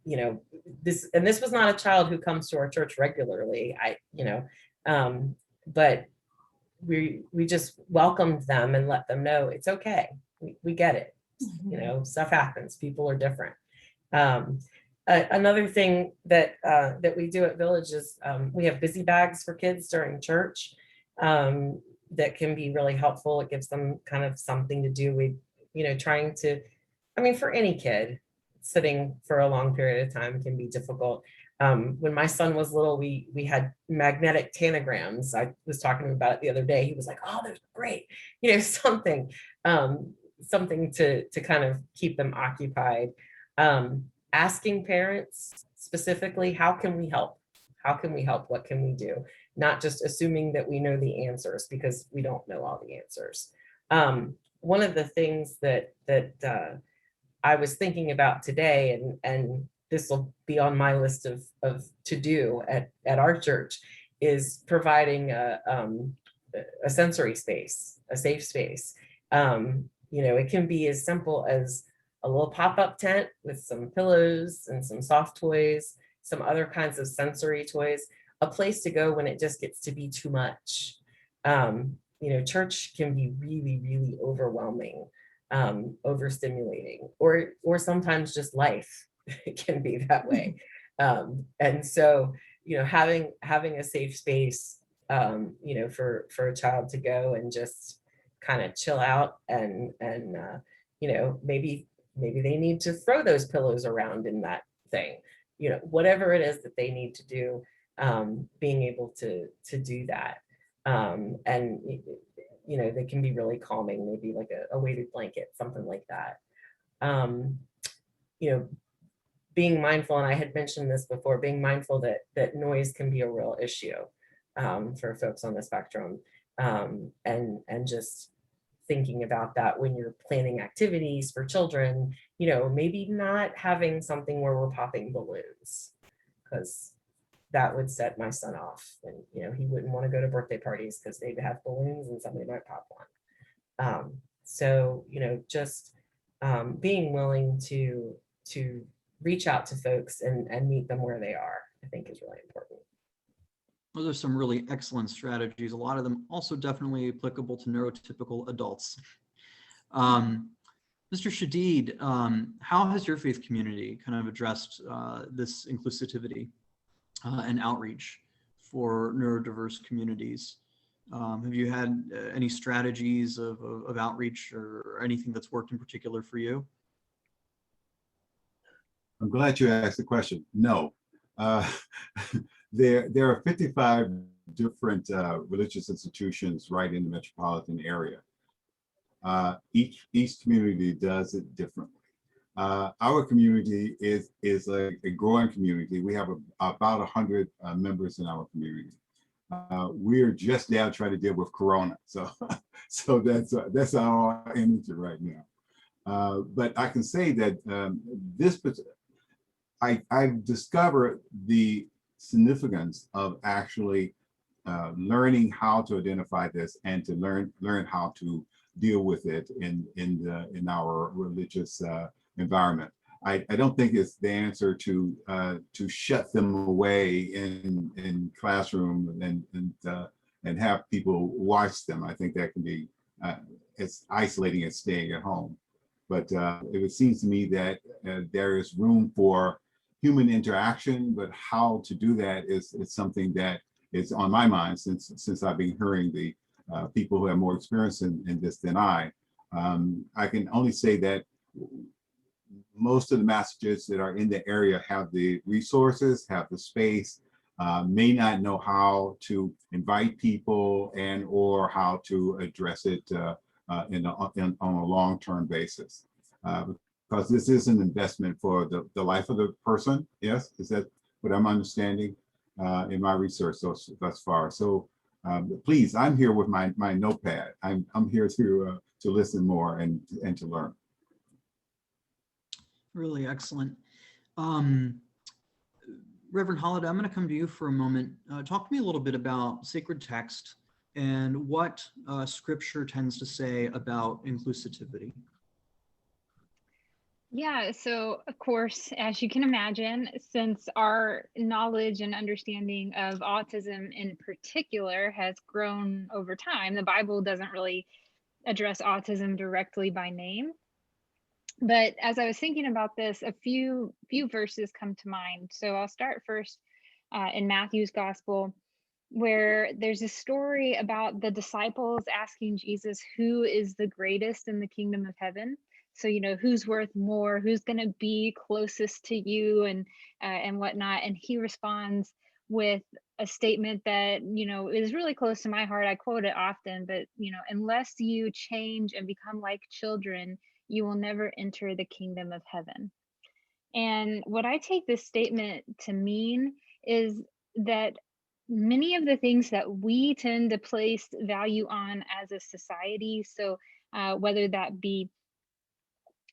This was not a child who comes to our church regularly. But we just welcomed them and let them know it's okay. We get it. Stuff happens. People are different. Another thing that we do at Village is we have busy bags for kids during church that can be really helpful. It gives them kind of something to do. Trying to, for any kid, sitting for a long period of time can be difficult. When my son was little, we had magnetic tanagrams. I was talking to him about it the other day. He was like, oh, they're great. Something to kind of keep them occupied. Asking parents specifically, how can we help? How can we help? What can we do? Not just assuming that we know the answers, because we don't know all the answers. One of the things that I was thinking about today, and this will be on my list of to do at our church, is providing a sensory space, a safe space. It can be as simple as a little pop-up tent with some pillows and some soft toys, some other kinds of sensory toys, a place to go when it just gets to be too much. Church can be really, really overwhelming, overstimulating, or sometimes just life can be that way. And so, having a safe space, for a child to go and just kind of chill out and maybe they need to throw those pillows around in that thing, whatever it is that they need to do, being able to do that. And they can be really calming, maybe like a weighted blanket, something like that. Being mindful, and I had mentioned this before, being mindful that noise can be a real issue for folks on the spectrum, and just thinking about that when you're planning activities for children, maybe not having something where we're popping balloons, because that would set my son off, and he wouldn't want to go to birthday parties because they'd have balloons and somebody might pop one. So just being willing to reach out to folks and meet them where they are, I think is really important. Those are some really excellent strategies. A lot of them also definitely applicable to neurotypical adults. Mr. Shadid, how has your faith community kind of addressed this inclusivity and outreach for neurodiverse communities? Have you had any strategies of outreach or anything that's worked in particular for you? I'm glad you asked the question. No. There are 55 different religious institutions right in the metropolitan area. Each community does it differently. Our community is a growing community. We have about 100 members in our community. We're just now trying to deal with Corona, so that's our energy right now. But I can say that I've discovered the significance of actually learning how to identify this and to learn how to deal with it in our religious environment. I don't think it's the answer to shut them away in classroom and have people watch them. I think that can be it's isolating and staying at home. But it seems to me that there is room for human interaction, but how to do that is something that is on my mind since I've been hearing the people who have more experience in this than I. I can only say that most of the messages that are in the area have the resources, have the space, may not know how to invite people and or how to address it on a long-term basis. Because this is an investment for the life of the person. Yes, is that what I'm understanding in my research thus far? So please, I'm here with my notepad. I'm here to listen more and to learn. Really excellent. Reverend Holliday, I'm going to come to you for a moment. Talk to me a little bit about sacred text and what Scripture tends to say about inclusivity. Yeah, so of course, as you can imagine, since our knowledge and understanding of autism in particular has grown over time, the Bible doesn't really address autism directly by name. But as I was thinking about this, a few verses come to mind. So I'll start first in Matthew's gospel, where there's a story about the disciples asking Jesus who is the greatest in the kingdom of heaven. So, who's worth more, who's going to be closest to you and whatnot. And he responds with a statement that, is really close to my heart. I quote it often, but, unless you change and become like children, you will never enter the kingdom of heaven. And what I take this statement to mean is that many of the things that we tend to place value on as a society, so whether that be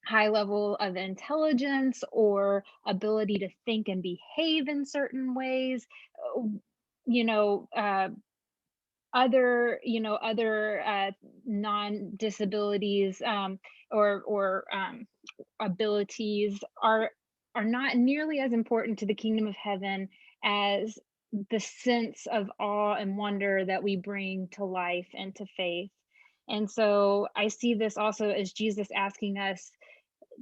high level of intelligence or ability to think and behave in certain ways, other non-disabilities or abilities are not nearly as important to the kingdom of heaven as the sense of awe and wonder that we bring to life and to faith. And so I see this also as Jesus asking us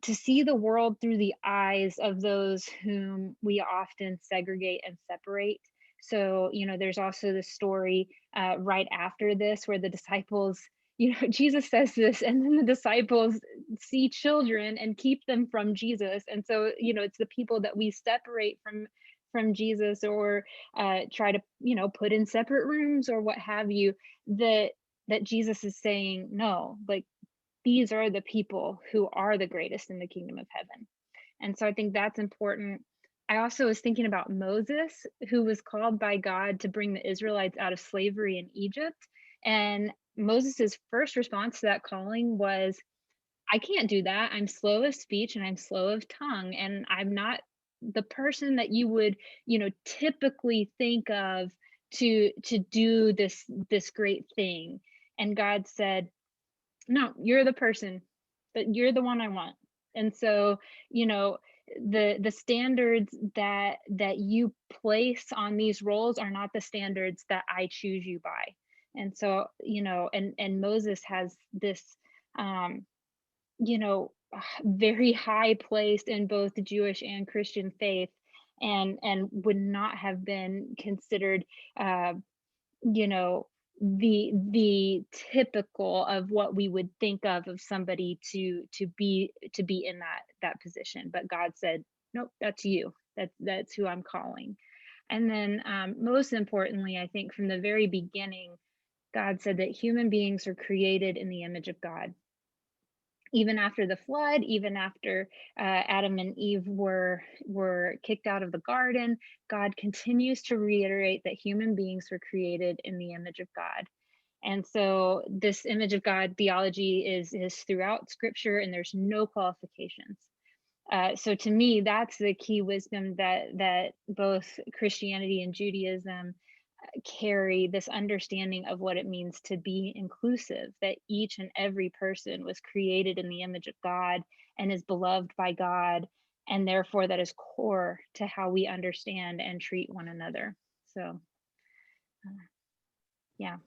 to see the world through the eyes of those whom we often segregate and separate. So, there's also the story right after this where the disciples, Jesus says this, and then the disciples see children and keep them from Jesus. And so, it's the people that we separate from Jesus or try to, put in separate rooms or what have you, that Jesus is saying, no, like, these are the people who are the greatest in the kingdom of heaven. And so I think that's important. I also was thinking about Moses, who was called by God to bring the Israelites out of slavery in Egypt. And Moses's first response to that calling was, I can't do that. I'm slow of speech and I'm slow of tongue. And I'm not the person that you would, typically think of to do this great thing. And God said, no, you're the person, but you're the one I want. And so, the standards that you place on these roles are not the standards that I choose you by. And so, and Moses has this, very high place in both the Jewish and Christian faith, and would not have been considered, the typical of what we would think of somebody to be in that position. But God said, nope, that's you. That's who I'm calling. And then most importantly, I think from the very beginning, God said that human beings are created in the image of God. Even after the flood, even after Adam and Eve were kicked out of the garden, God continues to reiterate that human beings were created in the image of God. And so this image of God theology is throughout Scripture, and there's no qualifications. So to me, that's the key wisdom that both Christianity and Judaism carry, this understanding of what it means to be inclusive, that each and every person was created in the image of God and is beloved by God, and therefore that is core to how we understand and treat one another. So yeah.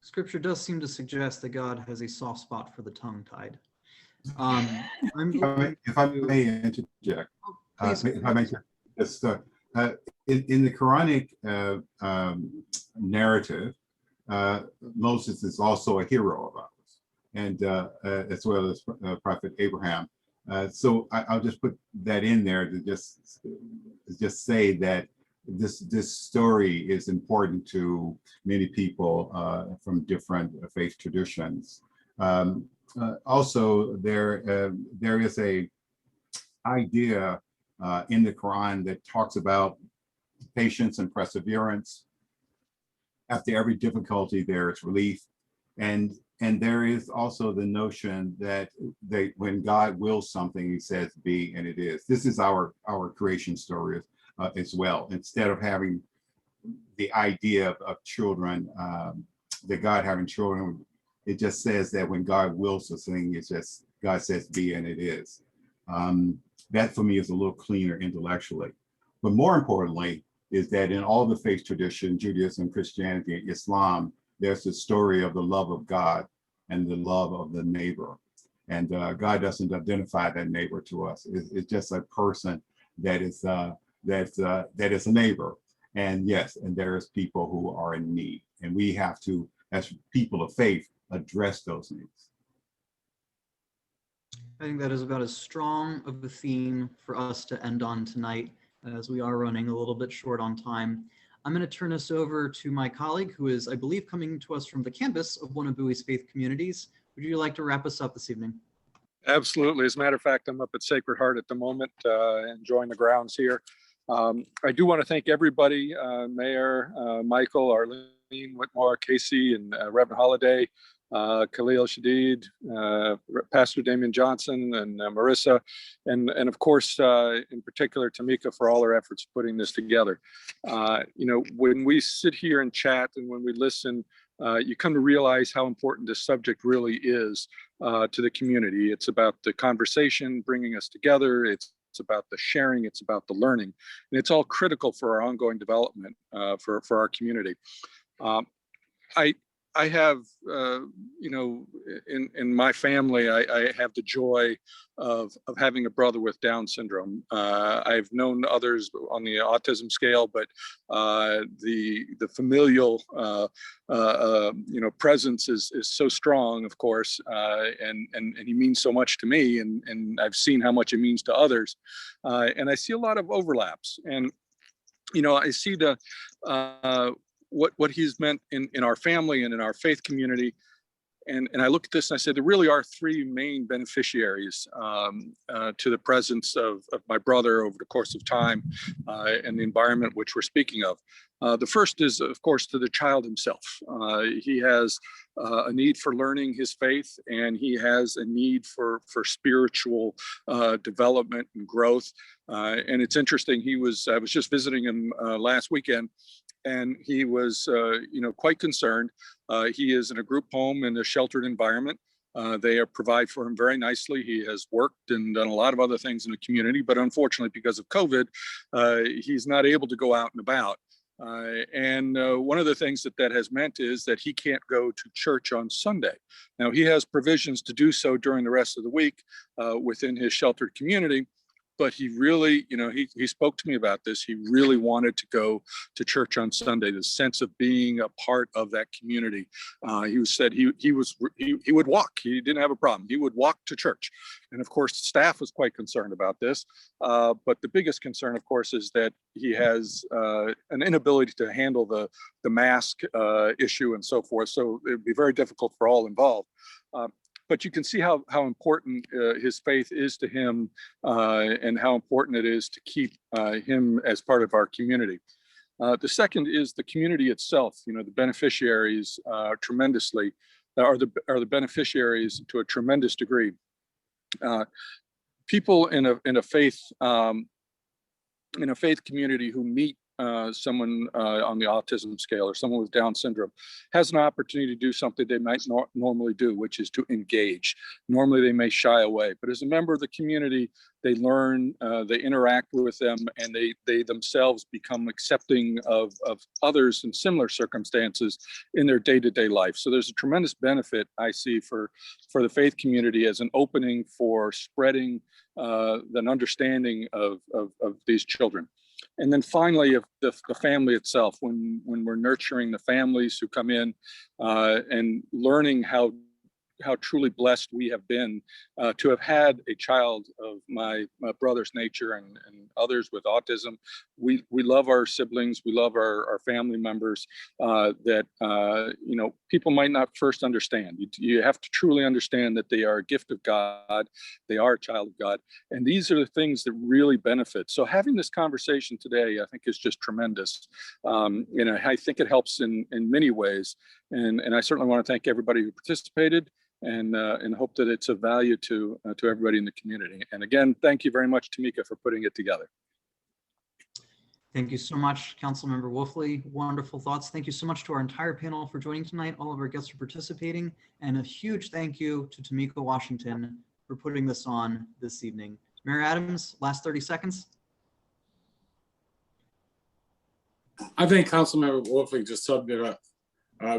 Scripture does seem to suggest that God has a soft spot for the tongue-tied. If I may interject, Please. if I may just in the Quranic narrative, Moses is also a hero of ours, and as well as Prophet Abraham. So I'll just put that in there to just say that this story is important to many people from different faith traditions. Also, there is a idea in the Quran that talks about patience and perseverance. After every difficulty, there is relief, and there is also the notion that when God wills something, He says be, and it is. This is our creation story as well. Instead of having the idea of children, that God having children, it just says that when God wills a thing, it's just God says be, and it is. That for me is a little cleaner intellectually. But more importantly is that in all the faith traditions, Judaism, Christianity, and Islam, there's the story of the love of God and the love of the neighbor. And God doesn't identify that neighbor to us. It's just a person that is a neighbor. And yes, and there's people who are in need. And we have to, as people of faith, address those needs. I think that is about as strong of a theme for us to end on tonight, as we are running a little bit short on time. I'm going to turn this over to my colleague, who is, I believe, coming to us from the campus of one of Bowie's faith communities. Would you like to wrap us up this evening? Absolutely. As a matter of fact, I'm up at Sacred Heart at the moment, enjoying the grounds here. I do want to thank everybody, Mayor, Michael, Arlene Whitmore, Casey, and Reverend Holiday, Khalil Shadid, Pastor Damian Johnson, and Marissa, and of course, in particular, Tamika, for all her efforts putting this together. When we sit here and chat and when we listen, you come to realize how important this subject really is to the community. It's about the conversation, bringing us together. It's about the sharing. It's about the learning. And it's all critical for our ongoing development for our community. I have, in my family, I have the joy of having a brother with Down syndrome. I've known others on the autism scale, but the familial, presence is so strong, of course, and he means so much to me, and I've seen how much it means to others, and I see a lot of overlaps, and I see the what he's meant in our family and in our faith community. And I look at this and I said, there really are three main beneficiaries to the presence of my brother over the course of time and the environment which we're speaking of. The first is, of course, to the child himself. He has a need for learning his faith, and he has a need for spiritual development and growth. And it's interesting, I was just visiting him last weekend, and he was, quite concerned. He is in a group home in a sheltered environment. They provide for him very nicely. He has worked and done a lot of other things in the community, but unfortunately, because of COVID, he's not able to go out and about. And one of the things that has meant is that he can't go to church on Sunday. Now, he has provisions to do so during the rest of the week within his sheltered community. But he really, he spoke to me about this. He really wanted to go to church on Sunday, the sense of being a part of that community. He said he would walk. He didn't have a problem. He would walk to church. And of course, the staff was quite concerned about this. But the biggest concern, of course, is that he has an inability to handle the mask issue and so forth. So it would be very difficult for all involved. But you can see how important his faith is to him and how important it is to keep him as part of our community. The second is the community itself. The beneficiaries are the beneficiaries to a tremendous degree. People in a faith community who meet someone on the autism scale or someone with Down syndrome has an opportunity to do something they might not normally do, which is to engage. Normally they may shy away, but as a member of the community, they learn, they interact with them, and they themselves become accepting of others in similar circumstances in their day-to-day life. So there's a tremendous benefit I see for the faith community as an opening for spreading an understanding of these children. And then finally, of the family itself, when we're nurturing the families who come in and learning how truly blessed we have been to have had a child of my brother's nature and others with autism. We love our siblings, we love our family members that people might not first understand. You have to truly understand that they are a gift of God, they are a child of God, and these are the things that really benefit. So having this conversation today, I think, is just tremendous. I think it helps in many ways, and I certainly want to thank everybody who participated. And hope that it's of value to everybody in the community. And again, thank you very much, Tamika, for putting it together. Thank you so much, Councilmember Wolfley. Wonderful thoughts. Thank you so much to our entire panel for joining tonight, all of our guests for participating, and a huge thank you to Tamika Washington for putting this on this evening. Mayor Adams, last 30 seconds. I think Councilmember Wolfley just summed it up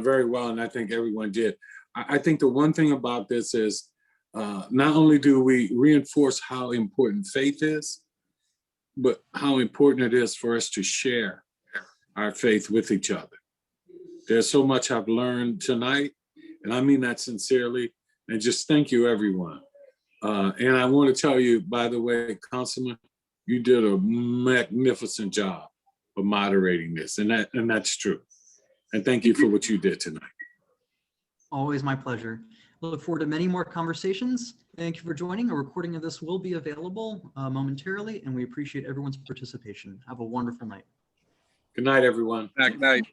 very well, and I think everyone did. I think the one thing about this is not only do we reinforce how important faith is, but how important it is for us to share our faith with each other. There's so much I've learned tonight, and I mean that sincerely, and just thank you, everyone. And I want to tell you, by the way, Councilman, you did a magnificent job of moderating this, and that's true. And thank you for what you did tonight. Always my pleasure. Look forward to many more conversations. Thank you for joining. A recording of this will be available momentarily, and we appreciate everyone's participation. Have a wonderful night. Good night, everyone. Good night.